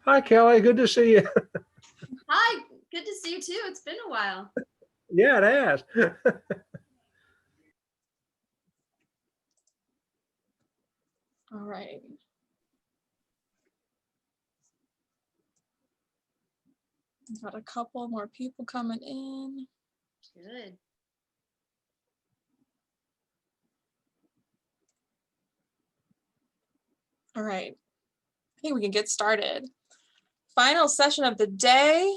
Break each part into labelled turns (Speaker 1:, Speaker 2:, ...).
Speaker 1: Hi, Kelly. Good to see you.
Speaker 2: Hi, good to see you too. It's been a while.
Speaker 1: Yeah, it has.
Speaker 3: All right. Got a couple more people coming in.
Speaker 2: Good.
Speaker 3: All right. I think we can get started. Final session of the day,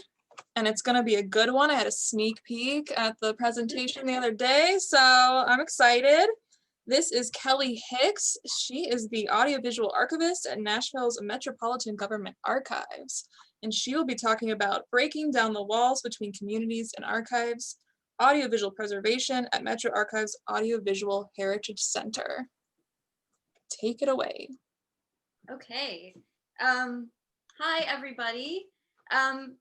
Speaker 3: and it's going to be a good one. I had a sneak peek at the presentation the other day, so I'm excited. This is Kelli Hicks. She is the audiovisual archivist at Nashville's Metropolitan Government Archives, and she will be talking about breaking down the walls between communities and archives, audiovisual preservation at Metro Archives Audiovisual Heritage Center. Take it away.
Speaker 2: Okay. Hi, everybody.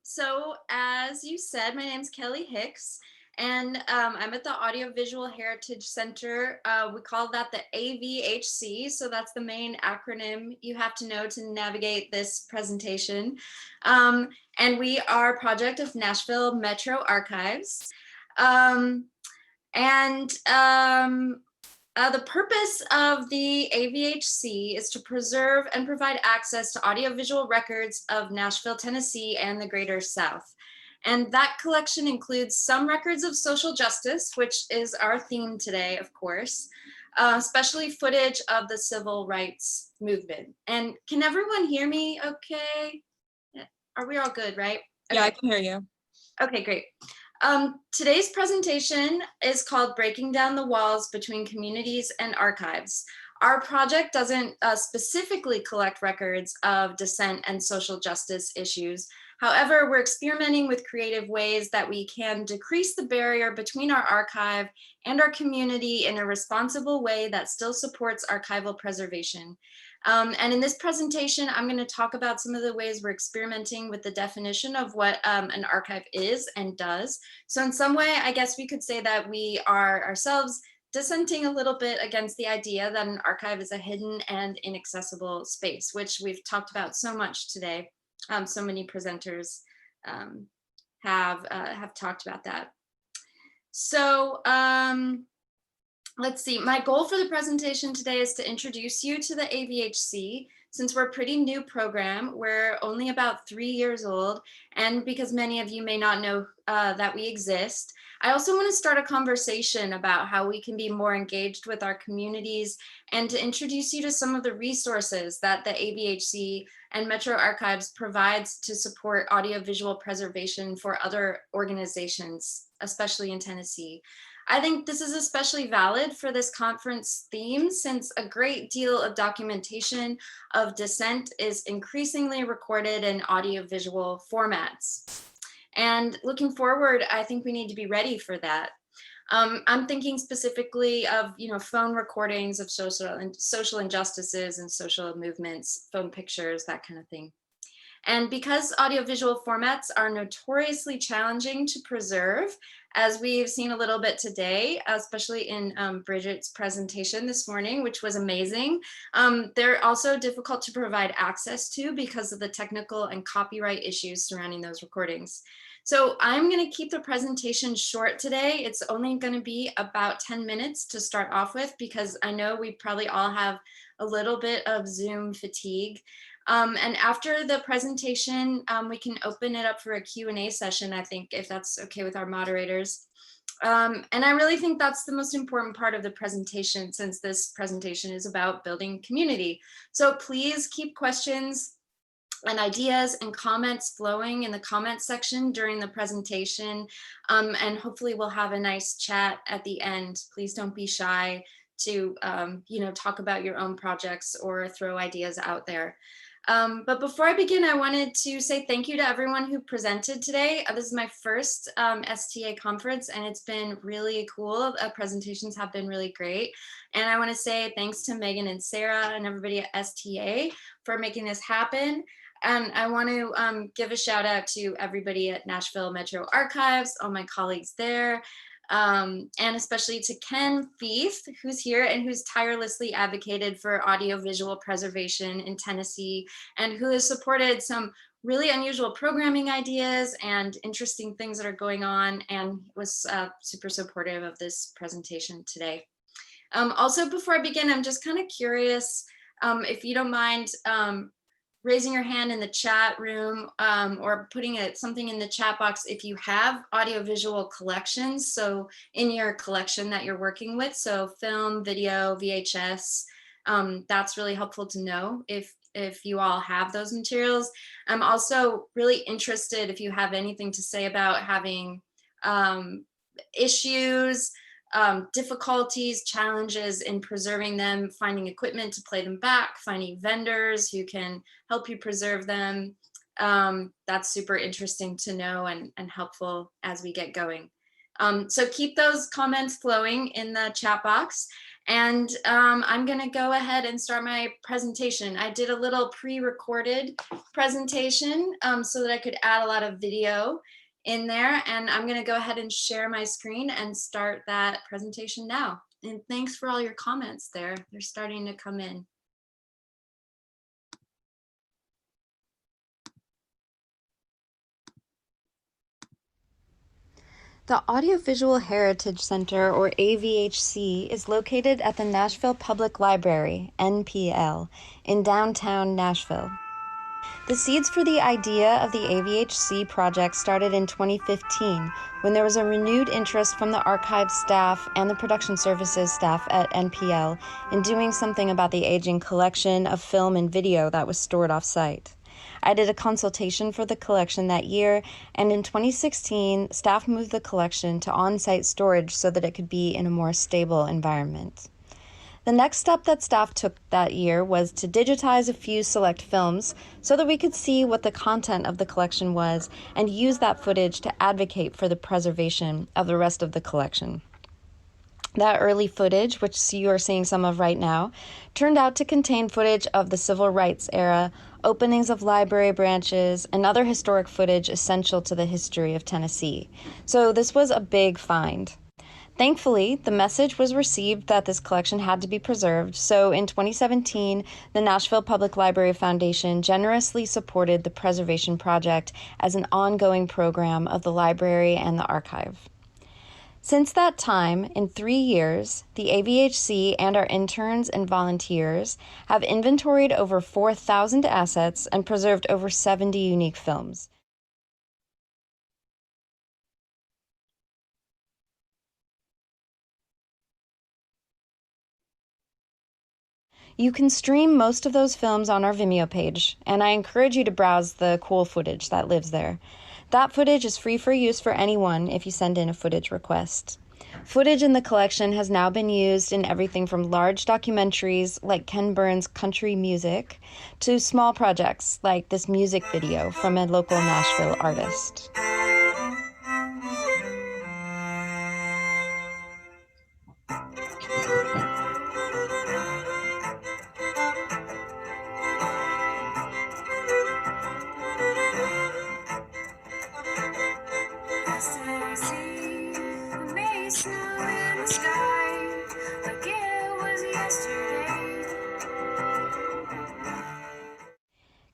Speaker 2: So as you said, my name's Kelli Hicks, and I'm at the Audiovisual Heritage Center. We call that the AVHC, so that's the main acronym you have to know to navigate this presentation. And we are a project of Nashville Metro Archives. The purpose of the AVHC is to preserve and provide access to audiovisual records of Nashville, Tennessee, and the Greater South. And that collection includes some records of social justice, which is our theme today, of course, especially footage of the civil rights movement. And can everyone hear me okay? Are we all good, right? Okay.
Speaker 3: Yeah, I can hear you.
Speaker 2: Okay, great. Today's presentation is called Breaking Down the Walls Between Communities and Archives. Our project doesn't specifically collect records of dissent and social justice issues. However, we're experimenting with creative ways that we can decrease the barrier between our archive and our community in a responsible way that still supports archival preservation. And in this presentation, I'm going to talk about some of the ways we're experimenting with the definition of what an archive is and does. So in some way, I guess we could say that we are ourselves dissenting a little bit against the idea that an archive is a hidden and inaccessible space, which we've talked about so much today. So many presenters have talked about that. So let's see, my goal for the presentation today is to introduce you to the AVHC. Since we're a pretty new program, we're only about 3 years old, and because many of you may not know that we exist, I also want to start a conversation about how we can be more engaged with our communities and to introduce you to some of the resources that the AVHC and Metro Archives provides to support audiovisual preservation for other organizations, especially in Tennessee. I think this is especially valid for this conference theme since a great deal of documentation of dissent is increasingly recorded in audiovisual formats. And looking forward, I think we need to be ready for that. I'm thinking specifically of, phone recordings of social injustices and social movements, phone pictures, that kind of thing. And because audiovisual formats are notoriously challenging to preserve, as we've seen a little bit today, especially in Bridget's presentation this morning, which was amazing, they're also difficult to provide access to because of the technical and copyright issues surrounding those recordings. So I'm going to keep the presentation short today. It's only going to be about 10 minutes to start off with, because I know we probably all have a little bit of Zoom fatigue. And after the presentation, we can open it up for a Q&A session, I think, if that's okay with our moderators. And I really think that's the most important part of the presentation, since this presentation is about building community. So please keep questions and ideas and comments flowing in the comment section during the presentation. And hopefully we'll have a nice chat at the end. Please don't be shy to talk about your own projects or throw ideas out there. But before I begin, I wanted to say thank you to everyone who presented today. This is my first STA conference, and it's been really cool. Presentations have been really great. And I want to say thanks to Megan and Sarah and everybody at STA for making this happen. And I want to give a shout out to everybody at Nashville Metro Archives, all my colleagues there. And especially to Ken Feith, who's here and who's tirelessly advocated for audiovisual preservation in Tennessee, and who has supported some really unusual programming ideas and interesting things that are going on, and was super supportive of this presentation today. Also, before I begin, I'm just kind of curious if you don't mind raising your hand in the chat room or putting something in the chat box if you have audiovisual collections. So in your collection that you're working with, so film, video, VHS, that's really helpful to know if you all have those materials. I'm also really interested if you have anything to say about having issues, difficulties, challenges in preserving them, finding equipment to play them back, finding vendors who can help you preserve them. That's super interesting to know and helpful as we get going. So keep those comments flowing in the chat box. And I'm gonna go ahead and start my presentation. I did a little pre-recorded presentation so that I could add a lot of video in there, and I'm gonna go ahead and share my screen and start that presentation now. And thanks for all your comments there. They're starting to come in.
Speaker 4: The Audiovisual Heritage Center, or AVHC, is located at the Nashville Public Library, NPL, in downtown Nashville. The seeds for the idea of the AVHC project started in 2015, when there was a renewed interest from the archive staff and the production services staff at NPL in doing something about the aging collection of film and video that was stored off-site. I did a consultation for the collection that year, and in 2016, staff moved the collection to on-site storage so that it could be in a more stable environment. The next step that staff took that year was to digitize a few select films so that we could see what the content of the collection was and use that footage to advocate for the preservation of the rest of the collection. That early footage, which you are seeing some of right now, turned out to contain footage of the civil rights era, openings of library branches, and other historic footage essential to the history of Tennessee. So this was a big find. Thankfully, the message was received that this collection had to be preserved, so in 2017, the Nashville Public Library Foundation generously supported the preservation project as an ongoing program of the library and the archive. Since that time, in 3 years, the AVHC and our interns and volunteers have inventoried over 4,000 assets and preserved over 70 unique films. You can stream most of those films on our Vimeo page, and I encourage you to browse the cool footage that lives there. That footage is free for use for anyone if you send in a footage request. Footage in the collection has now been used in everything from large documentaries like Ken Burns' Country Music to small projects like this music video from a local Nashville artist.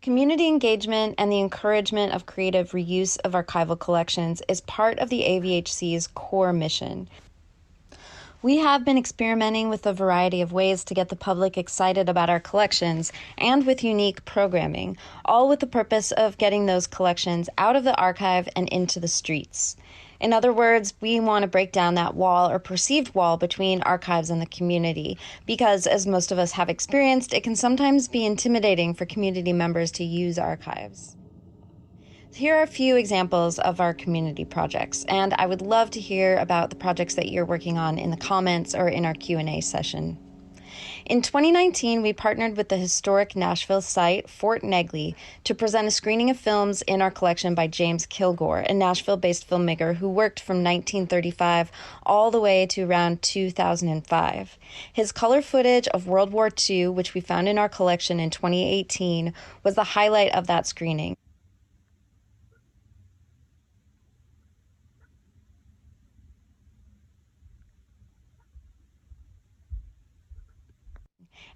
Speaker 4: Community engagement and the encouragement of creative reuse of archival collections is part of the AVHC's core mission. We have been experimenting with a variety of ways to get the public excited about our collections and with unique programming, all with the purpose of getting those collections out of the archive and into the streets. In other words, we want to break down that wall or perceived wall between archives and the community, because as most of us have experienced, it can sometimes be intimidating for community members to use archives. Here are a few examples of our community projects, and I would love to hear about the projects that you're working on in the comments or in our Q&A session. In 2019, we partnered with the historic Nashville site, Fort Negley, to present a screening of films in our collection by James Kilgore, a Nashville-based filmmaker who worked from 1935 all the way to around 2005. His color footage of World War II, which we found in our collection in 2018, was the highlight of that screening.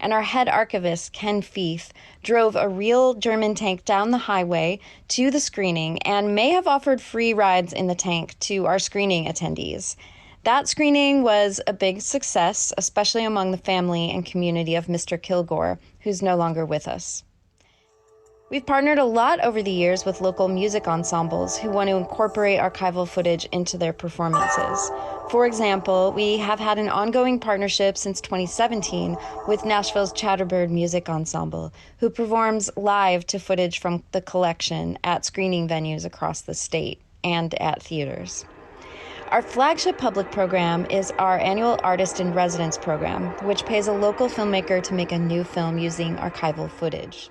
Speaker 4: and our head archivist, Ken Feith, drove a real German tank down the highway to the screening and may have offered free rides in the tank to our screening attendees. That screening was a big success, especially among the family and community of Mr. Kilgore, who's no longer with us. We've partnered a lot over the years with local music ensembles who want to incorporate archival footage into their performances. For example, we have had an ongoing partnership since 2017 with Nashville's Chatterbird Music Ensemble, who performs live to footage from the collection at screening venues across the state and at theaters. Our flagship public program is our annual Artist in Residence program, which pays a local filmmaker to make a new film using archival footage.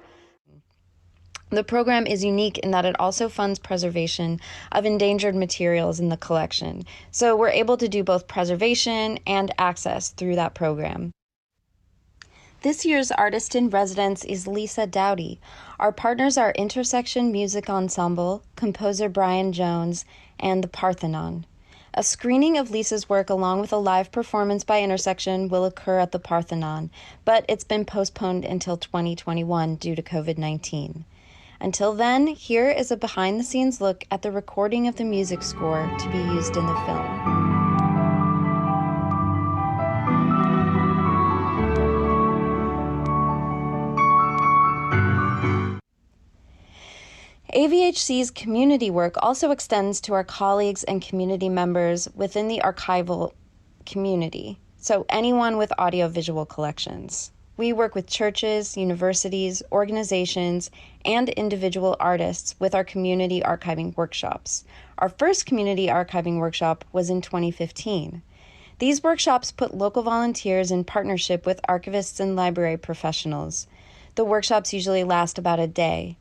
Speaker 4: The program is unique in that it also funds preservation of endangered materials in the collection, so we're able to do both preservation and access through that program. This year's Artist in Residence is Lisa Dowdy. Our partners are Intersection Music Ensemble, composer Brian Jones, and the Parthenon. A screening of Lisa's work along with a live performance by Intersection will occur at the Parthenon, but it's been postponed until 2021 due to COVID-19. Until then, here is a behind-the-scenes look at the recording of the music score to be used in the film. AVHC's community work also extends to our colleagues and community members within the archival community, so anyone with audiovisual collections. We work with churches, universities, organizations, and individual artists with our community archiving workshops. Our first community archiving workshop was in 2015. These workshops put local volunteers in partnership with archivists and library professionals. The workshops usually last about a day.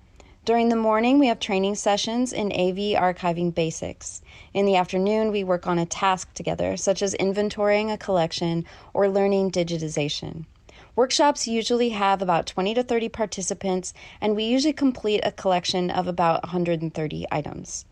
Speaker 4: During the morning, we have training sessions in AV archiving basics. In the afternoon, we work on a task together, such as inventorying a collection or learning digitization. Workshops usually have about 20 to 30 participants, and we usually complete a collection of about 130 items.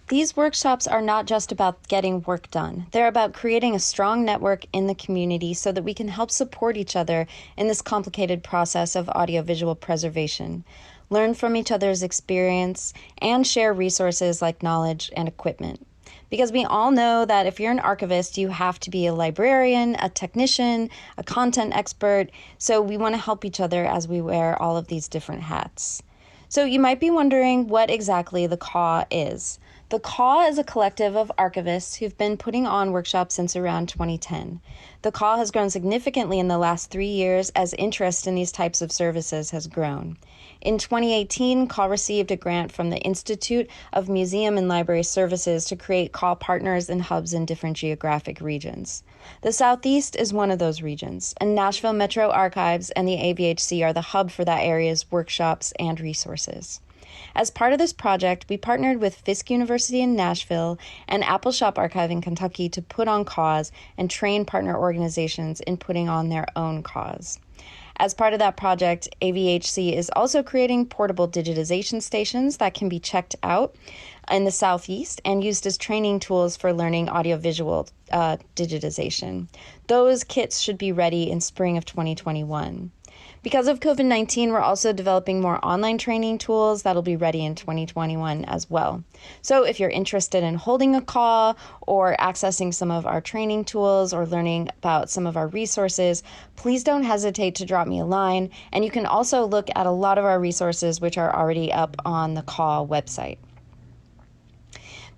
Speaker 4: These workshops are not just about getting work done. They're about creating a strong network in the community so that we can help support each other in this complicated process of audiovisual preservation, learn from each other's experience, and share resources like knowledge and equipment. Because we all know that if you're an archivist, you have to be a librarian, a technician, a content expert, so we want to help each other as we wear all of these different hats. So you might be wondering what exactly the CAW is. The CAW is a collective of archivists who've been putting on workshops since around 2010. The CAW has grown significantly in the last 3 years as interest in these types of services has grown. In 2018, CAW received a grant from the Institute of Museum and Library Services to create CAW partners and hubs in different geographic regions. The Southeast is one of those regions, and Nashville Metro Archives and the AVHC are the hub for that area's workshops and resources. As part of this project, we partnered with Fisk University in Nashville and Appalshop Archive in Kentucky to put on CAWs and train partner organizations in putting on their own CAWs. As part of that project, AVHC is also creating portable digitization stations that can be checked out in the Southeast and used as training tools for learning audiovisual digitization. Those kits should be ready in spring of 2021. Because of COVID-19, we're also developing more online training tools that'll be ready in 2021 as well. So if you're interested in holding a CAW or accessing some of our training tools or learning about some of our resources, please don't hesitate to drop me a line. And you can also look at a lot of our resources which are already up on the CAW website.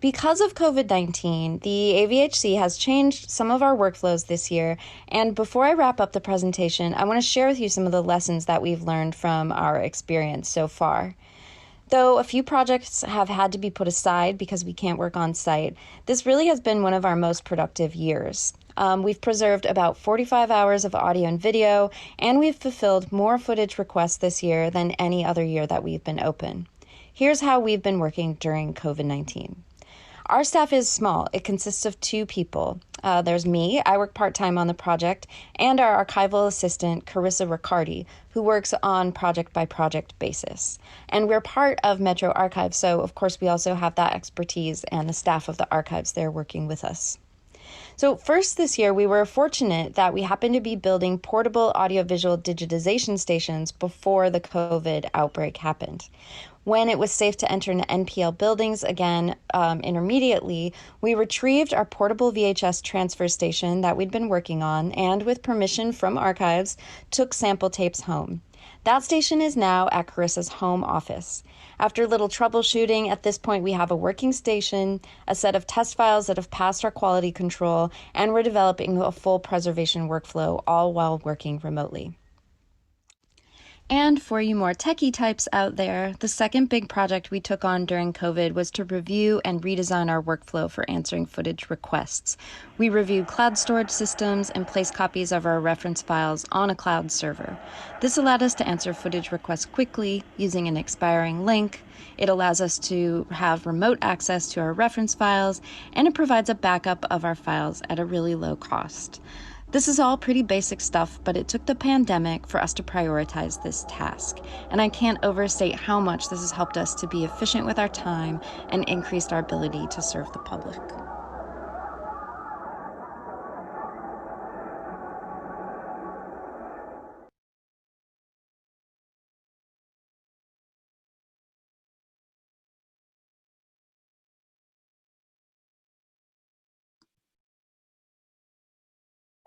Speaker 4: Because of COVID-19, the AVHC has changed some of our workflows this year, and before I wrap up the presentation, I want to share with you some of the lessons that we've learned from our experience so far. Though a few projects have had to be put aside because we can't work on site, this really has been one of our most productive years. We've preserved about 45 hours of audio and video, and we've fulfilled more footage requests this year than any other year that we've been open. Here's how we've been working during COVID-19. Our staff is small. It consists of 2 people. There's me, I work part-time on the project, and our archival assistant, Carissa Riccardi, who works on project-by-project basis. And we're part of Metro Archives, so of course we also have that expertise and the staff of the archives there working with us. So first this year, we were fortunate that we happened to be building portable audiovisual digitization stations before the COVID outbreak happened. When it was safe to enter into NPL buildings again intermediately, we retrieved our portable VHS transfer station that we'd been working on and, with permission from Archives, took sample tapes home. That station is now at Carissa's home office. After a little troubleshooting, at this point we have a working station, a set of test files that have passed our quality control, and we're developing a full preservation workflow, all while working remotely. And for you more techie types out there, the second big project we took on during COVID was to review and redesign our workflow for answering footage requests. We reviewed cloud storage systems and placed copies of our reference files on a cloud server. This allowed us to answer footage requests quickly using an expiring link. It allows us to have remote access to our reference files, and it provides a backup of our files at a really low cost. This is all pretty basic stuff, but it took the pandemic for us to prioritize this task, and I can't overstate how much this has helped us to be efficient with our time and increased our ability to serve the public.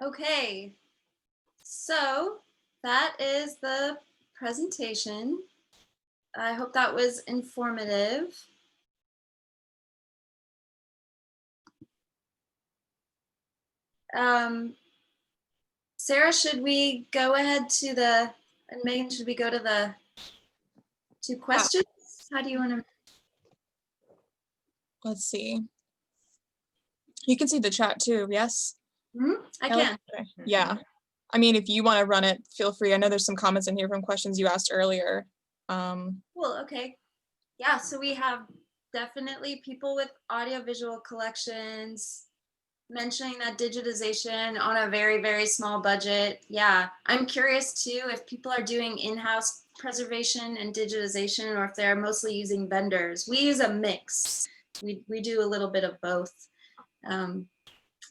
Speaker 2: Okay, so that is the presentation. I hope that was informative. Sarah, should we go ahead to and Megan, should we go to the questions? How do you want to?
Speaker 3: Let's see. You can see the chat too, yes?
Speaker 2: I can.
Speaker 3: Okay. Yeah. I mean, if you want to run it, feel free. I know there's some comments in here from questions you asked earlier.
Speaker 2: Cool, okay. Yeah, so we have definitely people with audiovisual collections mentioning that digitization on a very, very small budget. Yeah, I'm curious too if people are doing in-house preservation and digitization or if they're mostly using vendors. We use a mix. We do a little bit of both.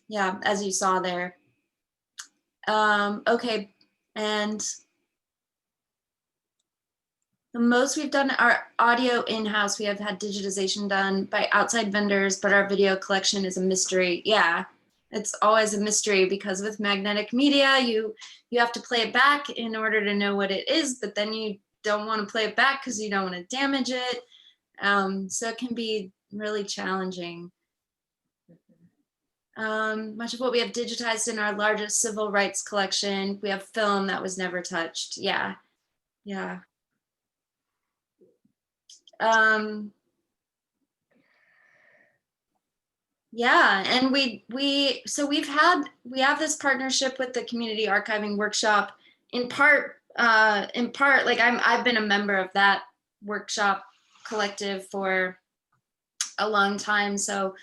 Speaker 2: Yeah, as you saw there. Okay, and the most we've done our audio in-house, we have had digitization done by outside vendors, but our video collection is a mystery. Yeah, it's always a mystery because with magnetic media, you have to play it back in order to know what it is, but then you don't want to play it back because you don't want to damage it. So it can be really challenging. Much of what we have digitized in our largest civil rights collection, we have film that was never touched. Yeah, yeah. Yeah, and we have this partnership with the community archiving workshop in part like I've been a member of that workshop collective for a long time, so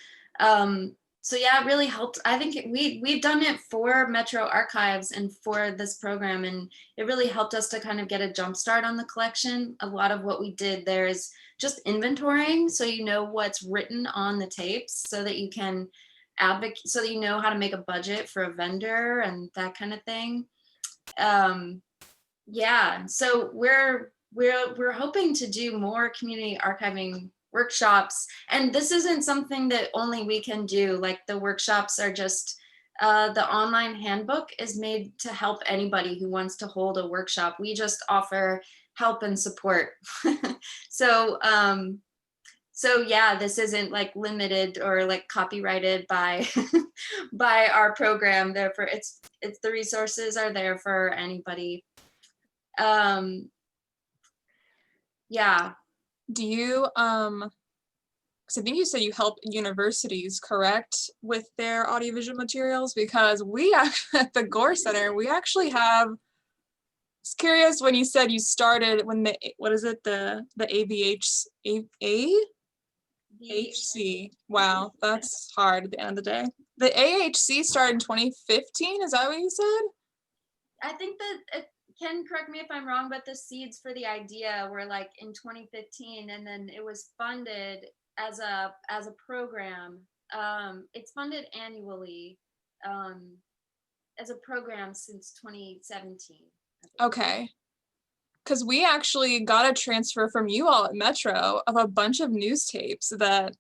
Speaker 2: yeah, it really helped. I think we've done it for Metro Archives and for this program, and it really helped us to kind of get a jump start on the collection. A lot of what we did there is just inventorying, so you know what's written on the tapes, so that you can advocate, so that you know how to make a budget for a vendor and that kind of thing. Yeah, so we're hoping to do more community archiving workshops, and this isn't something that only we can do. Like the workshops are just the online handbook is made to help anybody who wants to hold a workshop. We just offer help and support. So yeah, this isn't like limited or like copyrighted by by our program. Therefore, it's the resources are there for anybody. Yeah.
Speaker 3: Do you, because I think you said you help universities, correct, with their audiovisual materials? Because we actually, at the Gore Center, we actually have, I was curious when you said you started when the, what is it, the AVHC. Wow, that's hard at the end of the day. The AHC started in 2015, is that what you said?
Speaker 2: I think that Ken, correct me if I'm wrong, but the seeds for the idea were like in 2015, and then it was funded as a program. It's funded annually. as a program since 2017.
Speaker 3: Okay. Because we actually got a transfer from you all at Metro of a bunch of news tapes that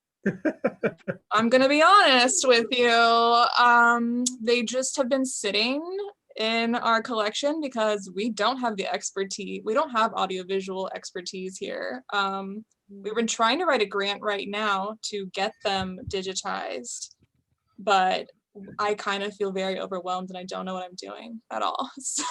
Speaker 3: I'm going to be honest with you. They just have been sitting in our collection because we don't have the expertise. We don't have audiovisual expertise here. We've been trying to write a grant right now to get them digitized, but I kind of feel very overwhelmed and I don't know what I'm doing at all. So,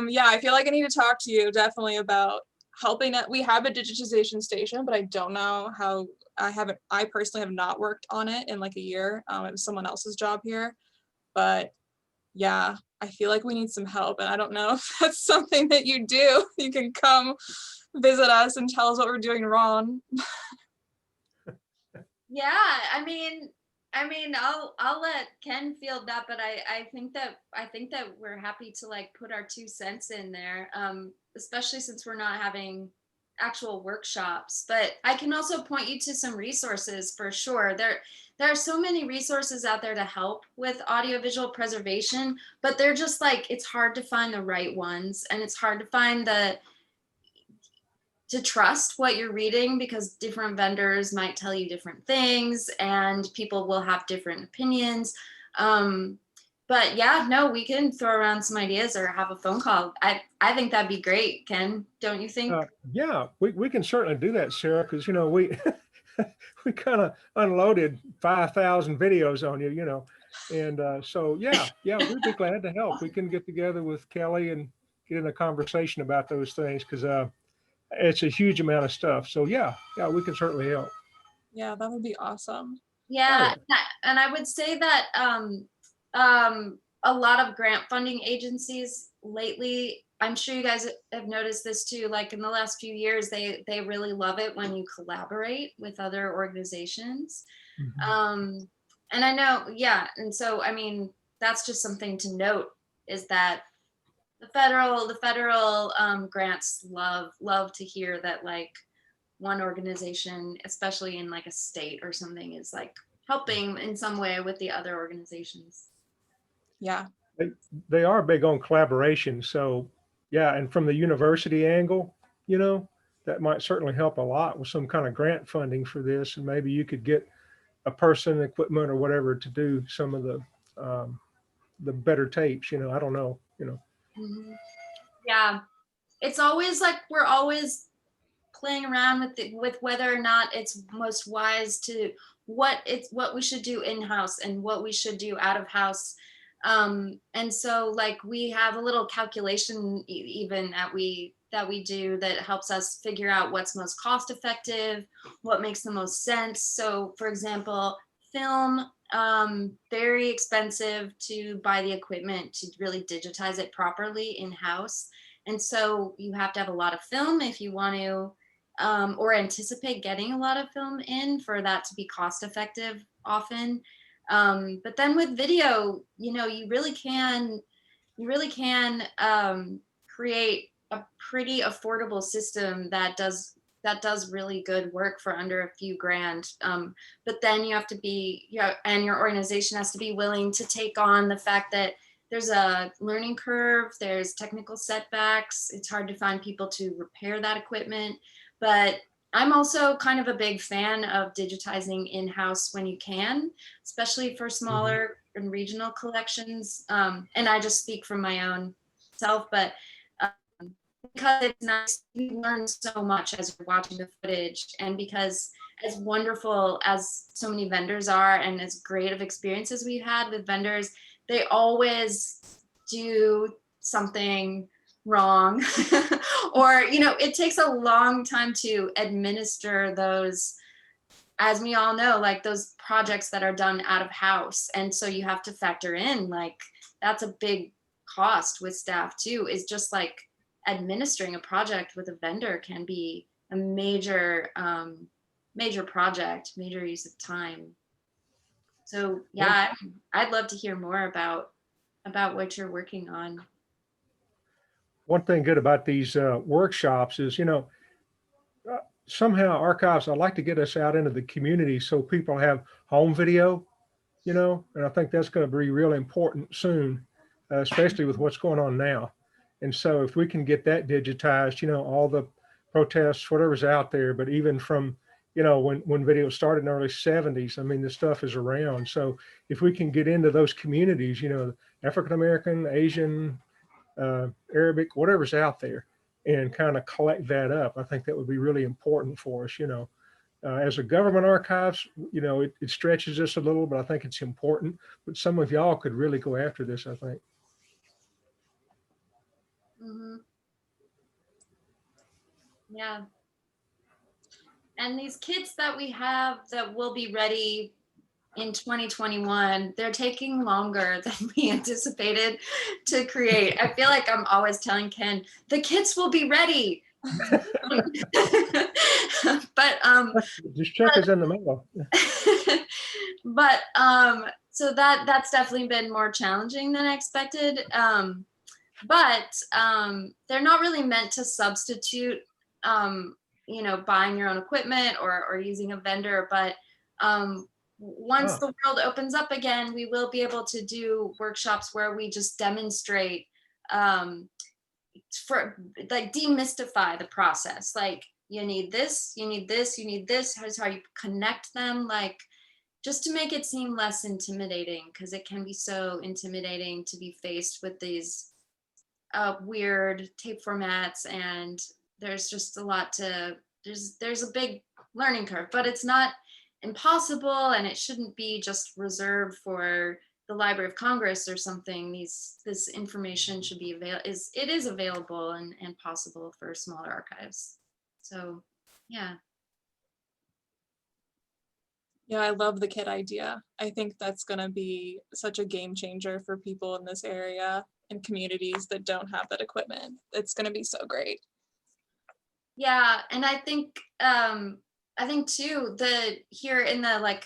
Speaker 3: yeah, I feel like I need to talk to you definitely about helping it. We have a digitization station, but I don't know how. I personally have not worked on it in like a year. It was someone else's job here, but yeah, I feel like we need some help, and I don't know if that's something that you do. You can come visit us and tell us what we're doing wrong.
Speaker 2: Yeah, I mean, I'll let Ken field that, but I think that we're happy to like put our 2 cents in there, especially since we're not having actual workshops. But I can also point you to some resources for sure. There are so many resources out there to help with audiovisual preservation, but they're just like, it's hard to find the right ones, and it's hard to find to trust what you're reading, because different vendors might tell you different things and people will have different opinions. But yeah, no, we can throw around some ideas or have a phone call. I think that'd be great, Ken. Don't you think?
Speaker 1: Yeah, we can certainly do that, Sarah, because, we we kind of unloaded 5,000 videos on you, and so yeah, we'd be glad to help. We can get together with Kelli and get in a conversation about those things, because it's a huge amount of stuff. So yeah, we can certainly help.
Speaker 3: Yeah, that would be awesome.
Speaker 2: Yeah, and I would say that a lot of grant funding agencies lately, I'm sure you guys have noticed this too, like in the last few years, they really love it when you collaborate with other organizations.
Speaker 1: Mhm.
Speaker 2: And I know, yeah, and so I mean, that's just something to note, is that the federal grants love to hear that like one organization, especially in like a state or something, is like helping in some way with the other organizations.
Speaker 3: Yeah.
Speaker 1: They are big on collaboration. So yeah, and from the university angle, that might certainly help a lot with some kind of grant funding for this. And maybe you could get a person, equipment, or whatever to do some of the better tapes. I don't know.
Speaker 2: Mhm. Yeah, it's always like we're always playing around with whether or not it's most wise to what we should do in-house and what we should do out of house. And so like we have a little calculation even that we do that helps us figure out what's most cost effective, what makes the most sense. So for example, film, very expensive to buy the equipment to really digitize it properly in-house. And so you have to have a lot of film if you want to, or anticipate getting a lot of film in for that to be cost effective often. But then with video, you really can create a pretty affordable system that does really good work for under a few grand. But then you have to be, and your organization has to be willing to take on the fact that there's a learning curve, there's technical setbacks, it's hard to find people to repair that equipment. But I'm also kind of a big fan of digitizing in-house when you can, especially for smaller and regional collections. And I just speak from my own self, but because it's nice, you learn so much as you're watching the footage, and because as wonderful as so many vendors are and as great of experiences we've had with vendors, they always do something wrong or it takes a long time to administer those, as we all know, like those projects that are done out of house. And so you have to factor in, like, that's a big cost with staff too, is just like administering a project with a vendor can be a major project, major use of time. So yeah, I'd love to hear more about what you're working on.
Speaker 1: One thing good about these workshops is, somehow archives, I'd like to get us out into the community so people have home video, and I think that's going to be really important soon, especially with what's going on now. And so if we can get that digitized, all the protests, whatever's out there, but even from, when video started in the early 70s, I mean, this stuff is around. So if we can get into those communities, African-American, Asian, Arabic, whatever's out there, and kind of collect that up, I think that would be really important for us, as a government archives, it stretches us a little, but I think it's important. But some of y'all could really go after this, I think.
Speaker 2: Yeah. And these kits that we have that will be ready in 2021, they're taking longer than we anticipated to create. I feel like I'm always telling Ken, the kits will be ready. But
Speaker 1: just check us in the mail.
Speaker 2: But so that's definitely been more challenging than I expected. But they're not really meant to substitute buying your own equipment or using a vendor. But once the world opens up again, we will be able to do workshops where we just demonstrate for like demystify the process. Like, you need this, you need this, you need this. Here's how you connect them, like just to make it seem less intimidating, because it can be so intimidating to be faced with these weird tape formats, and there's just a lot to, there's a big learning curve, but it's not impossible, and it shouldn't be just reserved for the Library of Congress or something. This information should be available and possible for smaller archives. So yeah.
Speaker 3: Yeah, I love the kit idea. I think that's going to be such a game changer for people in this area and communities that don't have that equipment. It's going to be so great.
Speaker 2: Yeah, and I think too, here in the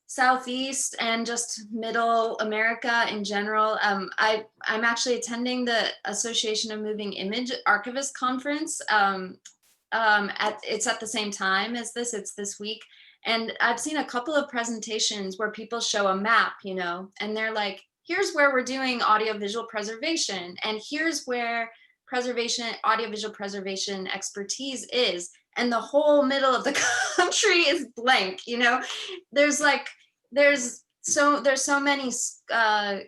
Speaker 2: Southeast and just Middle America in general, I'm actually attending the Association of Moving Image Archivist conference. It's at the same time as this. It's this week. And I've seen a couple of presentations where people show a map, and they're like, here's where we're doing audiovisual preservation, and here's where audiovisual preservation expertise is. And the whole middle of the country is blank, there's so many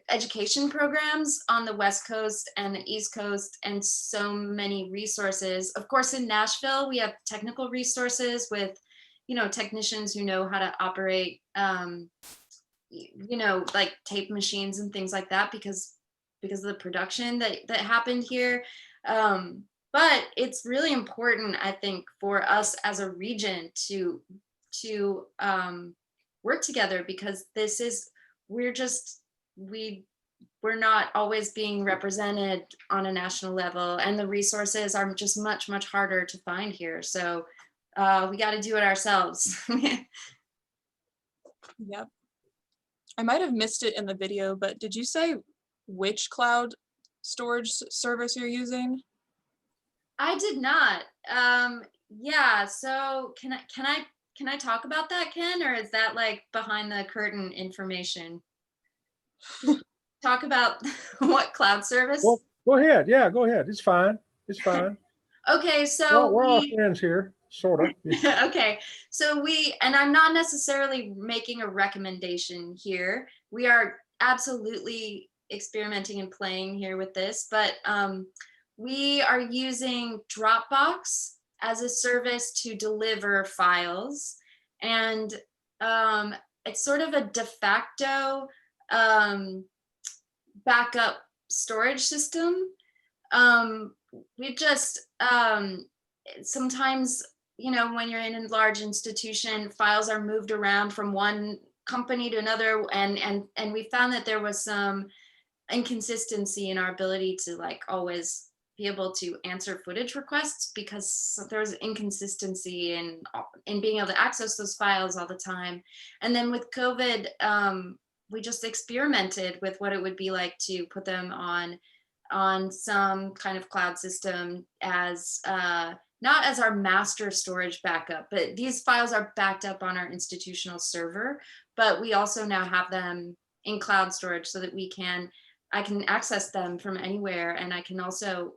Speaker 2: education programs on the West Coast and the East Coast, and so many resources. Of course, in Nashville, we have technical resources with technicians who know how to operate, like tape machines and things like that, because of the production that happened here. But it's really important, I think, for us as a region to work together, because we're not always being represented on a national level, and the resources are just much, much harder to find here. So we got to do it ourselves.
Speaker 3: Yep. I might have missed it in the video, but did you say which cloud storage service you're using?
Speaker 2: I did not. Yeah. So can I talk about that, Ken, or is that like behind the curtain information? Talk about what cloud service?
Speaker 1: Well, go ahead. Yeah, go ahead. It's fine. It's fine.
Speaker 2: Okay, so
Speaker 1: we're all friends here, sort of.
Speaker 2: Okay, so and I'm not necessarily making a recommendation here. We are absolutely experimenting and playing here with this, but we are using Dropbox as a service to deliver files, and it's sort of a de facto backup storage system. We just sometimes, when you're in a large institution, files are moved around from one company to another, and we found that there was some inconsistency in our ability to always be able to answer footage requests, because there was inconsistency in being able to access those files all the time. And then with COVID, we just experimented with what it would be like to put them on some kind of cloud system as not as our master storage backup, but these files are backed up on our institutional server, but we also now have them in cloud storage so that I can access them from anywhere. And I can also,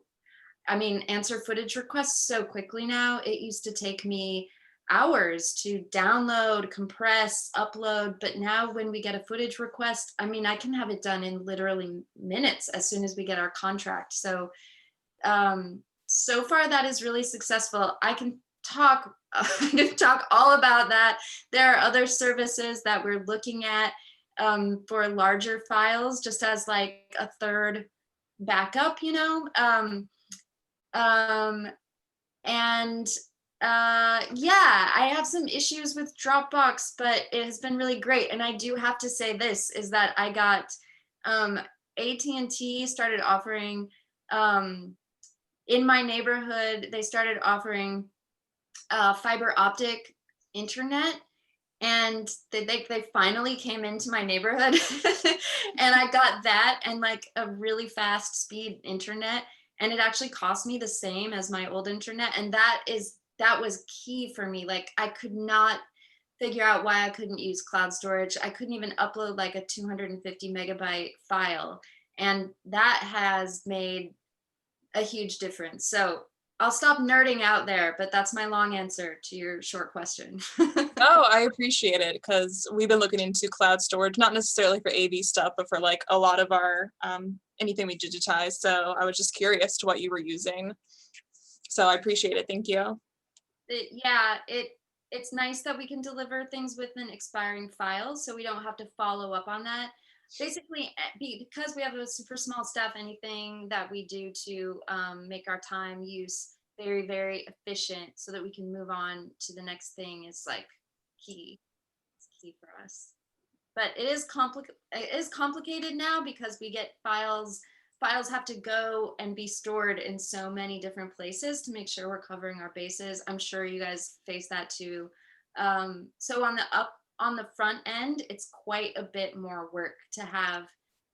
Speaker 2: answer footage requests so quickly now. It used to take me hours to download, compress, upload, but now when we get a footage request, I can have it done in literally minutes as soon as we get our contract. So so far that is really successful. I can talk all about that. There are other services that we're looking at for larger files, just as like a third backup, yeah, I have some issues with Dropbox, but it has been really great. And I do have to say this is that I got AT&T started offering in my neighborhood, they started offering fiber optic internet, and they finally came into my neighborhood and I got that and like a really fast speed internet, and it actually cost me the same as my old internet. And that was key for me. Like I could not figure out why I couldn't use cloud storage. I couldn't even upload like a 250 megabyte file, and that has made a huge difference. So I'll stop nerding out there, but that's my long answer to your short question.
Speaker 3: Oh, I appreciate it, because we've been looking into cloud storage, not necessarily for AV stuff, but for like a lot of our anything we digitize. So I was just curious to what you were using. So I appreciate it. Thank you.
Speaker 2: It's nice that we can deliver things with an expiring file, so we don't have to follow up on that. Basically, because we have a super small staff, anything that we do to make our time use very, very efficient so that we can move on to the next thing is like key. It's key for us. But it is complicated now because we get files have to go and be stored in so many different places to make sure we're covering our bases. I'm sure you guys face that too. So on the front end, it's quite a bit more work to have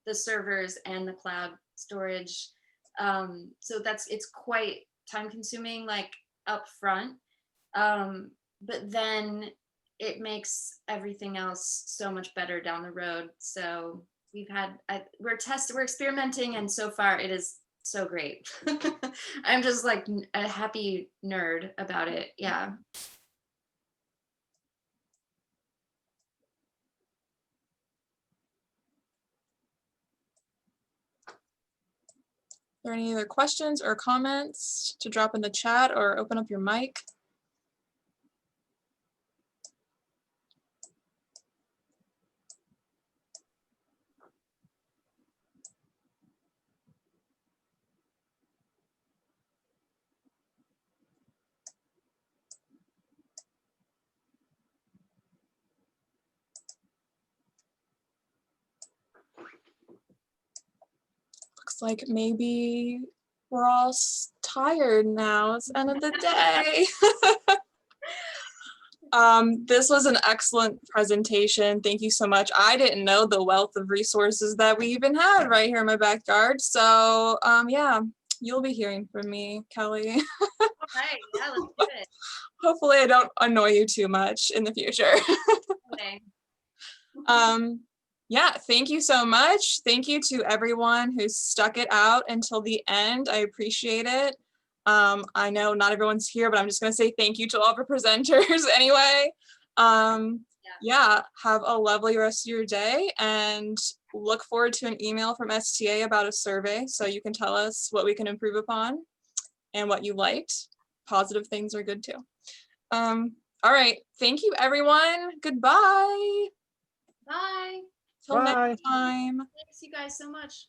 Speaker 2: the servers and the cloud storage. So it's quite time consuming, like up front. But then it makes everything else so much better down the road. So we're experimenting, and so far it is so great. I'm just like a happy nerd about it. Yeah.
Speaker 3: Are there any other questions or comments to drop in the chat or open up your mic? Looks like maybe we're all tired now. It's the end of the day. This was an excellent presentation. Thank you so much. I didn't know the wealth of resources that we even had right here in my backyard. So yeah, you'll be hearing from me, Kelly.
Speaker 2: Right, yeah, let's do it.
Speaker 3: Hopefully I don't annoy you too much in the future.
Speaker 2: Okay.
Speaker 3: Yeah, thank you so much. Thank you to everyone who stuck it out until the end. I appreciate it. I know not everyone's here, but I'm just going to say thank you to all of our presenters anyway. Yeah, have a lovely rest of your day, and look forward to an email from STA about a survey so you can tell us what we can improve upon and what you liked. Positive things are good too. All right, thank you everyone. Goodbye.
Speaker 2: Bye.
Speaker 3: Till
Speaker 1: Bye.
Speaker 3: next time.
Speaker 2: Thanks you guys so much.